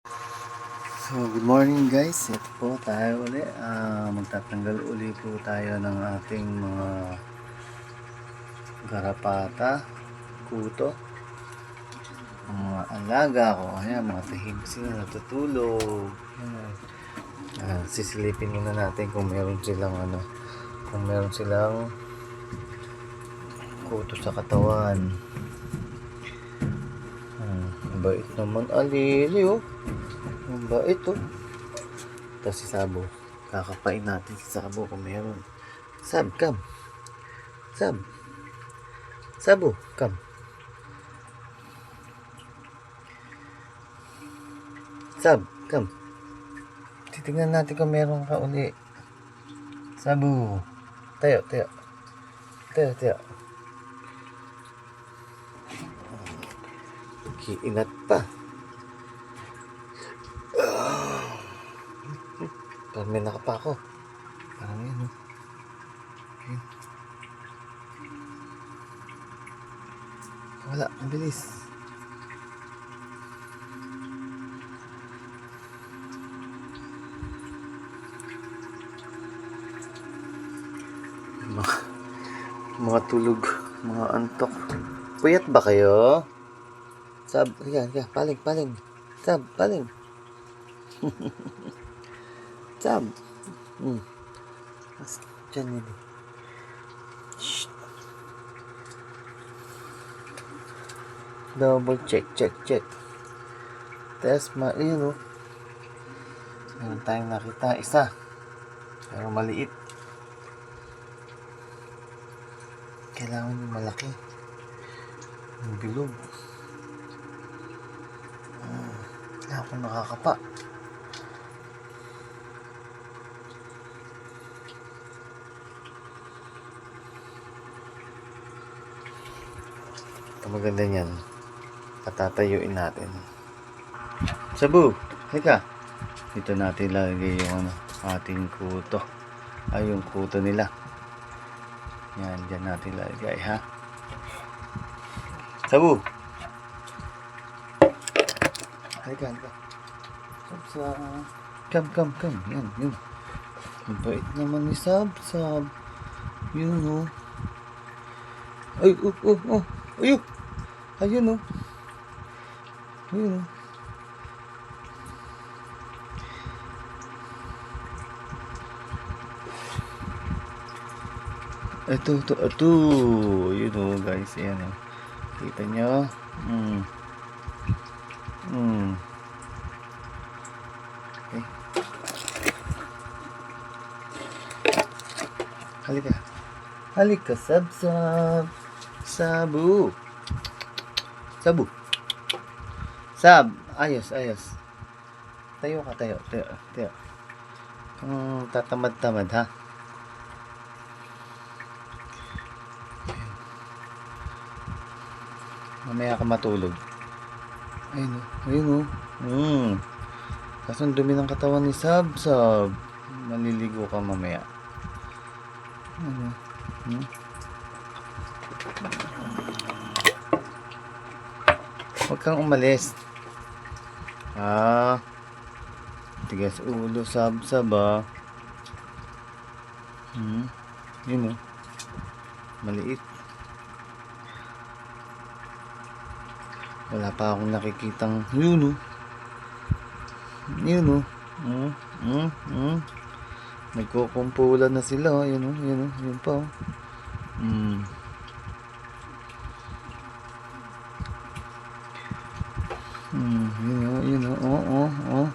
So, good morning guys. Ito po tayo uli. Magtatanggal uli po tayo ng ating mga garapata, kuto, ang mga alaga ko. Ayan, mga tahimik sila, natutulog. Ayan. Sisilipin muna natin kung meron silang kuto sa katawan. Ang bait naman, alili oh. Ang bait oh. Ito si Sabo. Kakapain natin si Sabo kung meron. Sab, come. Sab. Sabo, come. Sab, come. Titignan natin kung meron ka uli. Sabu. Tayo, tayo. Tayo, tayo. Kiinat pa. Parang may nakapa ako. Parang yun, oh. Okay. Wala, ang bilis. Mga tulog, mga antok. Puyat ba kayo? Sab, higa, paling, paling. Sab, paling. Sab. Diyan yun. Shh. Double check, check, check. Test yun, oh. Meron tayong nakita isa. Pero maliit. Kailangan yung malaki. Yung bilog. Kaya ako nakakapa. Ito maganda niyan. Patatayuin natin. Sabu, halika. Dito natin lagay yung ating kuto. Ay, yung kuto nila. Yan, dyan natin lagay, ha. Sabu. Halika, halika. Sab. Come. Yan, yun. Mabait naman ni Sab. Yun, oh. Ay, oh. Ayun. Ayun, oh. Ayun, oh. Ito. Yun, oh, guys. Ayan, oh. Kita nyo? Okay. Halika, Sab. Sabu. Sab, ayos. Tayo ka, tayo. Tatamad-tamad, ha. Mamaya ka matulog. Ayun, oh. Kaso ang dumi ng katawan ni Sab. Maliligo ka mamaya. Huwag kang umalis. Tigas ulo, Sab, ah. Yun, oh. Maliit. Wala pa akong nakikitang yun, oh. Nagkukumpulan na sila, oh. Yun pa, oh. Yun, oh.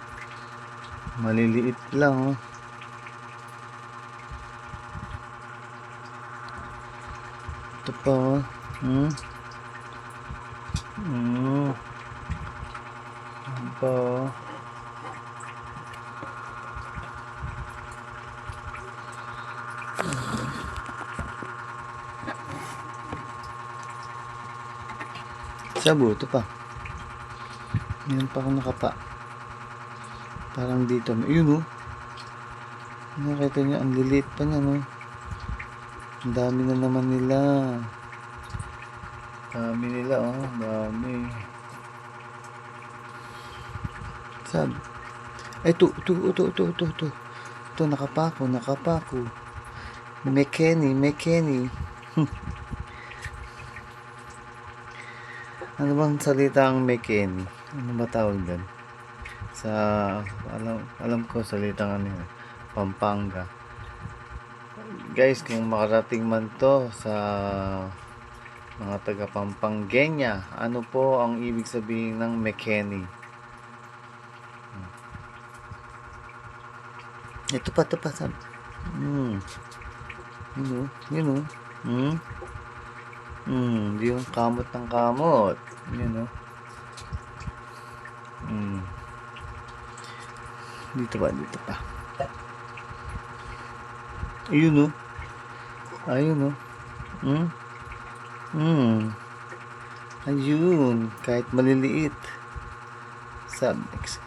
Maliliit lang, oh. Ito pa, oh. Yan pa, oh. Sabu, ito pa. Yan pa ako nakapa. Parang dito. Yun, oh. Nakita niyo, ang liliit pa niya, no? Ang dami na naman nila. Dami, oh. Dami. Sab. Ito. Ito, nakapako. Mekeni. Ano bang salitang Mekeni? Ano ba tawag doon? Sa, alam ko salitang ano yun, Pampanga. Guys, kung makarating man to sa mga taga Pampangenya, ano po ang ibig sabihin ng Mekeni? Ito pa, sabi. Yun o. Di yung kamot ng kamot. Yun o. Dito pa. Ayun o. Ayun. Kahit maliliit. Subtext.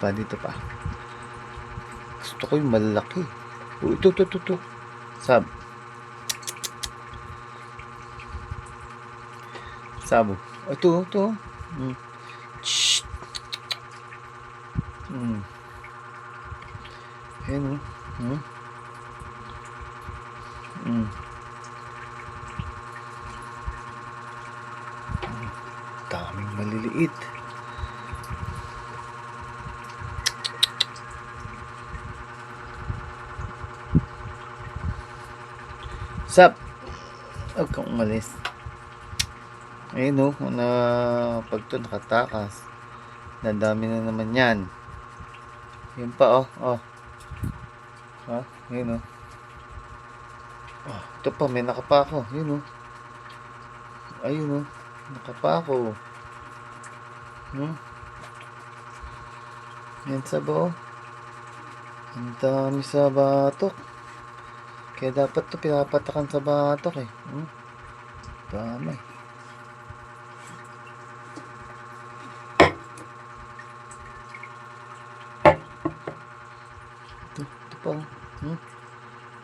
Dito pa. Gusto ko yung malaki. Ito. Sab. Sabo. Ito. Shh. Ayan o. Daming maliliit. Sap. Huwag kang umalis. Ayun o. Pag ito nakatakas. Nadami na naman yan. Yun pa oh. Yun o. Ito pa, may nakapako. Yun o. Ayun o. Nakapako. Yan sa ba o. Ang dami sa batok. Kaya dapat ito pinapatakan sa batok eh. Dami. Ito pa.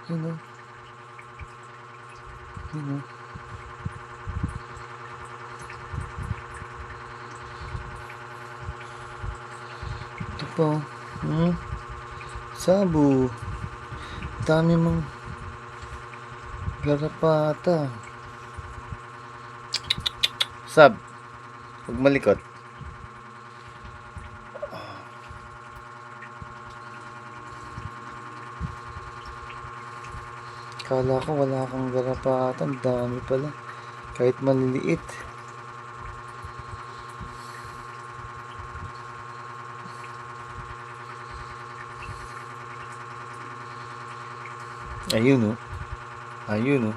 Yun o. Ito pa. Sabo. Dami mong garapata. Sab. Huwag malikot. Kala ko wala kang garapata. Ang dami pala. Kahit maliliit. Ayun o. Ayun o.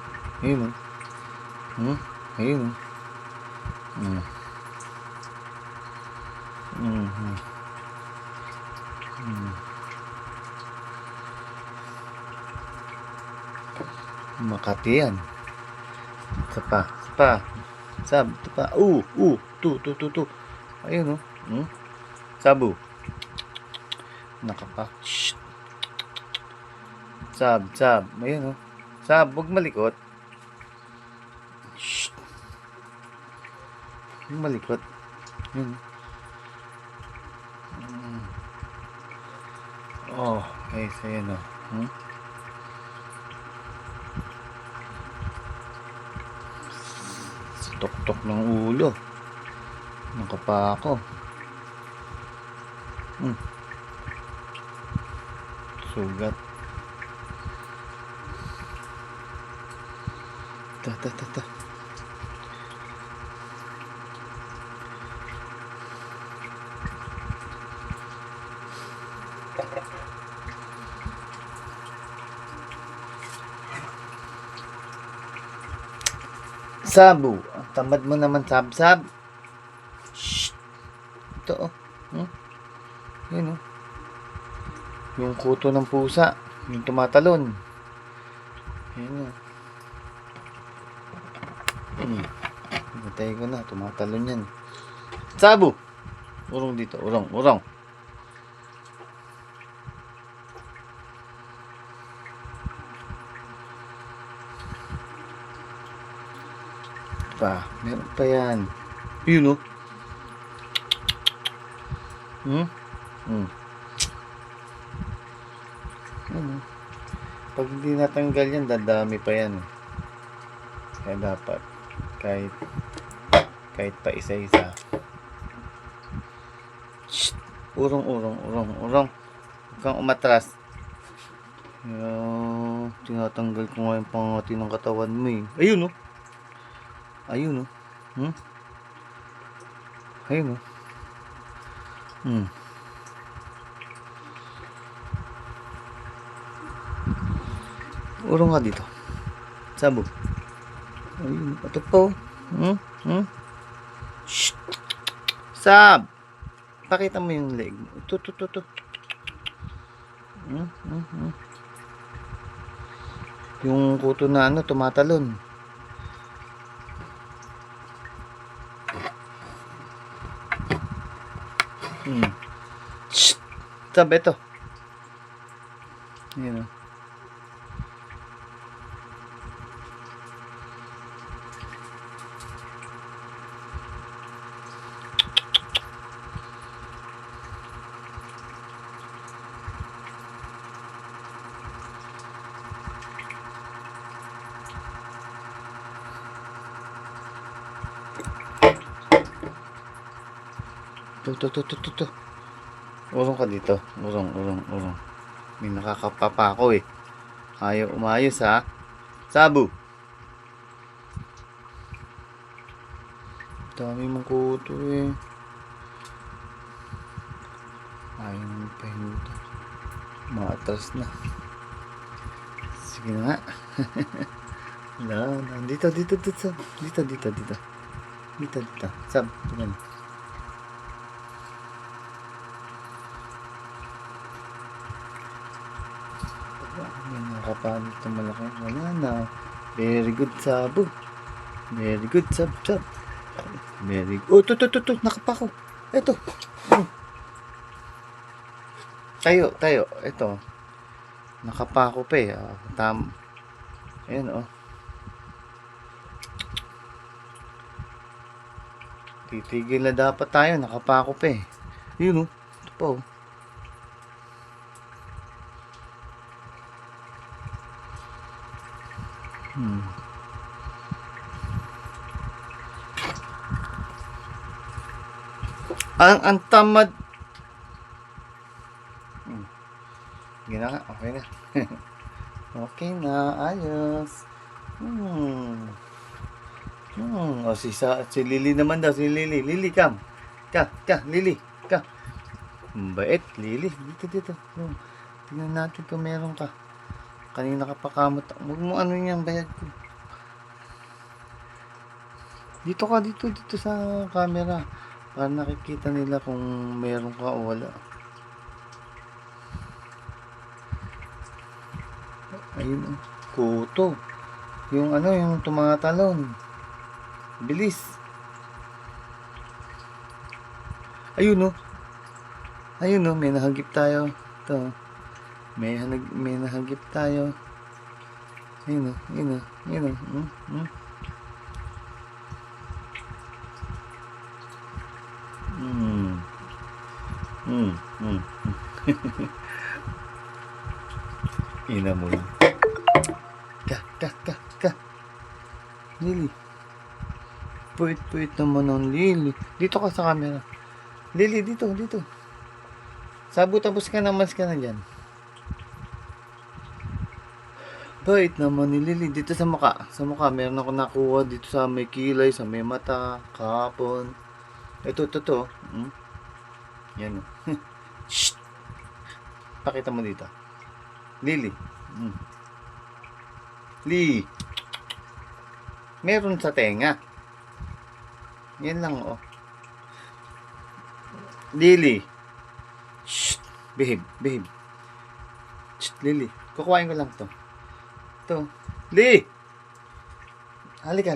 Makati yan. Isa pa. Sab. Ito pa. Tu. Ayun o. Sabu. Nakapa. Shh. Sab. Ayun o. Sab. Huwag malikot. Shh. Huwag malikot. Yun. Okay. So yun o. Tok ng ulo. Nakapako. Sugat. Ta. Sabu. Ang tamad mo naman, sab. Shh. Ito Yun Yung kuto ng pusa. Yung tumatalon. Yun Matay ko na. Tumatalon yan. Sabu. Urong dito. Urong. Meron pa yan. Yun, oh. Hmm? Hmm. Pag hindi natanggal yan, dadami pa yan. Kaya dapat, kahit pa isa-isa. Shh! Urong. Huwag kang umatras. Tinatanggal ko nga yung pangati ng katawan mo eh. Ayun, oh. Ayun, oh. Ayun, oh. Urong nga dito. Sabog. Ayun, ito po. Shh! Sab! Pakita mo yung leg mo. Ito. Yung kuto na tumatalon. Shh! Sab, ito. Ayan, oh. Ito. Urong ka dito. Urong. May nakakapapa ako eh. Ayaw umayos ha. Sabu. Dami mong kuto eh. Ayaw naman pahinta. Maatras na. Sige na nga. Dito. Dito. Sab. Tingnan. Nakapalit na malaki. Wala na. Very good, Sabu. Very good, Sab. Very good. Oh, ito. Nakapako. Ito. Tayo. Ito. Nakapako pa eh. Ayan, oh. Titigil na dapat tayo. Nakapako pa eh. Yun, oh. Ito pa, oh. Ang tamad. Gina, okay na. Okay na, ayos. O si Lily naman daw, si Lily. Lily, come. Lily, ka. Bait, Lily. Dito. Tingnan natin kung meron ka. Kanina ka pa kamot. Huwag mo ano yan, bayad ko. Dito sa camera. Para nakikita nila kung meron ka o wala. Ayun, kuto. Yung tumatalon. Bilis. Ayun, may nahagip tayo. Ito. May nahagip tayo. Ayun. Ina mo yun. Ka. Lily. Puwit naman ng Lily. Dito ka sa camera. Lily, dito. Sabu, tapos ka na, mas ka na dyan. Bait naman ni Lily. Dito sa mukha. Meron ako nakuha dito sa may kilay, sa may mata, kahapon. Ito. Yan. Shh! Pakita mo dito. Lily. Lee. Meron sa tenga. Yan lang, oh. Lily. Shh. Behave. Shh, Lily. Kukuhain ko lang to. Ito. Lee. Halika.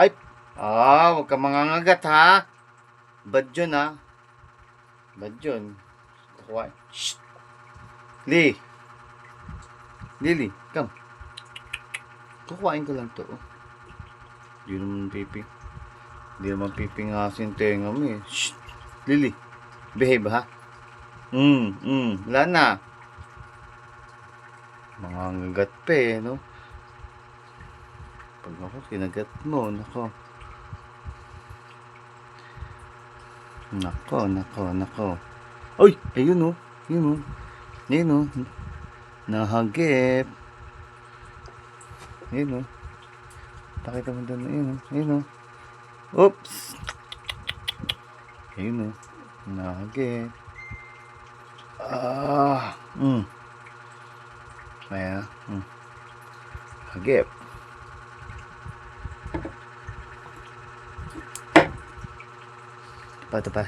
Ay. Huwag ka mangangagat, ha. Bad yun, ha. Kukuhain. Shh. Lily, come. Kukuhain ko lang to, oh. Yun naman, baby. Hindi naman pipingasin tenga mo eh. Shh! Lily, behave ha? Wala na. Mga ngagat pa eh, no? Pag ako, kinagat mo, nako. Nako. Ay! Ayun oh. Yun oh. Ayun oh. Nahagip. Ayun oh. Pakita mo doon. Ayun oh. Ayun oh. Oops! Ayun oh. Nahagip. Ayan. Hagip. Ito pa.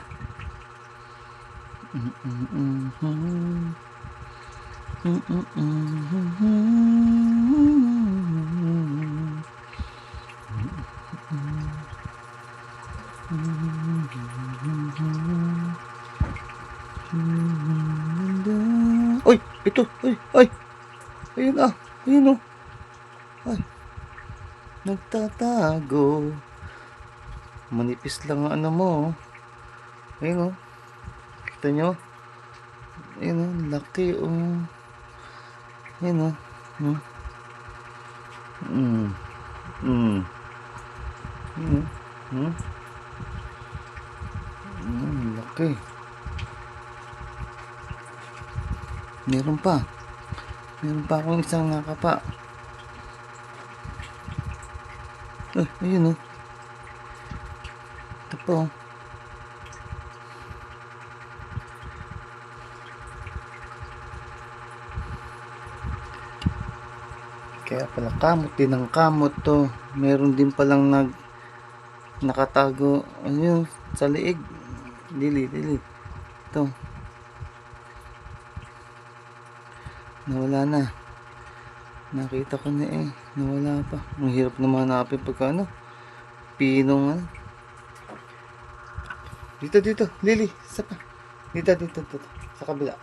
Uy! Ito! Ay! Ayun ah! Ayun oh! Ay! Nagtatago. Manipis lang ang ano mo oh. Ayun oh. Kita nyo? Ayun oh. Laki oh. Ayun oh. Laki. Meron pa akong isang nakapa. Ayun oh. Ito po. Kaya pala kamot din ang kamot to. Meron din palang nakatago. Ayun, sa liig. Dili. Ito. Nawala na. Nakita ko na eh. Nawala pa. Ang hirap naman hanapin pagka ano. Pinong ano. Dito. Lily. Isa pa. Dito. Sa kabila.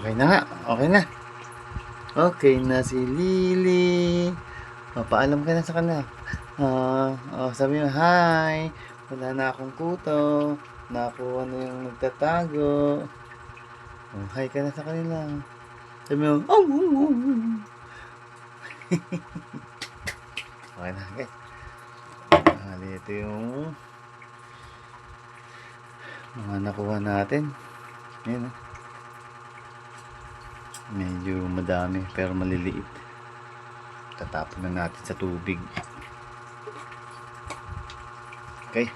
Okay na nga. Okay na si Lily. Papaalam ka na sa kanila. Sabi mo, hi. Wala na akong kuto. Nakuha na yung nagtatago. Hi ka na sa kanila. Sabi mo, Okay na, okay. Dito yung mga nakuha natin. Ayan o. Medyo madami pero maliliit. Tatapon na natin sa tubig. Okay.